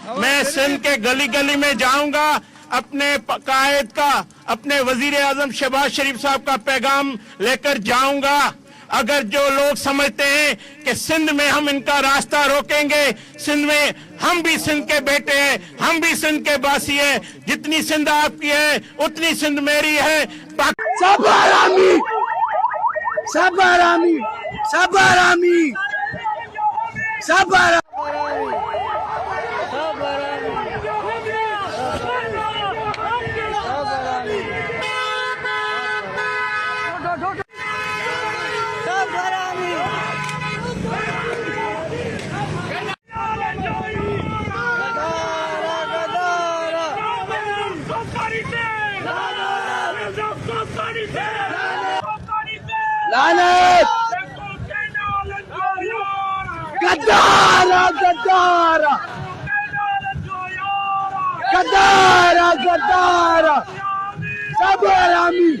मैं सिंध के गली गली में जाऊंगा, अपने कायद का, अपने वजीर आजम शहबाज शरीफ साहब का पैगाम लेकर जाऊंगा। अगर जो लोग समझते हैं कि सिंध में हम इनका रास्ता रोकेंगे, सिंध में हम भी सिंध के बेटे हैं, हम भी सिंध के बासी हैं, जितनी सिंध आपकी है उतनी सिंध मेरी है। सब हरामी, सब हरामी, सब हरामी, सब हरामी। लानत गद्दारा गद्दारा गद्दारा गद्दारा सब हरामी।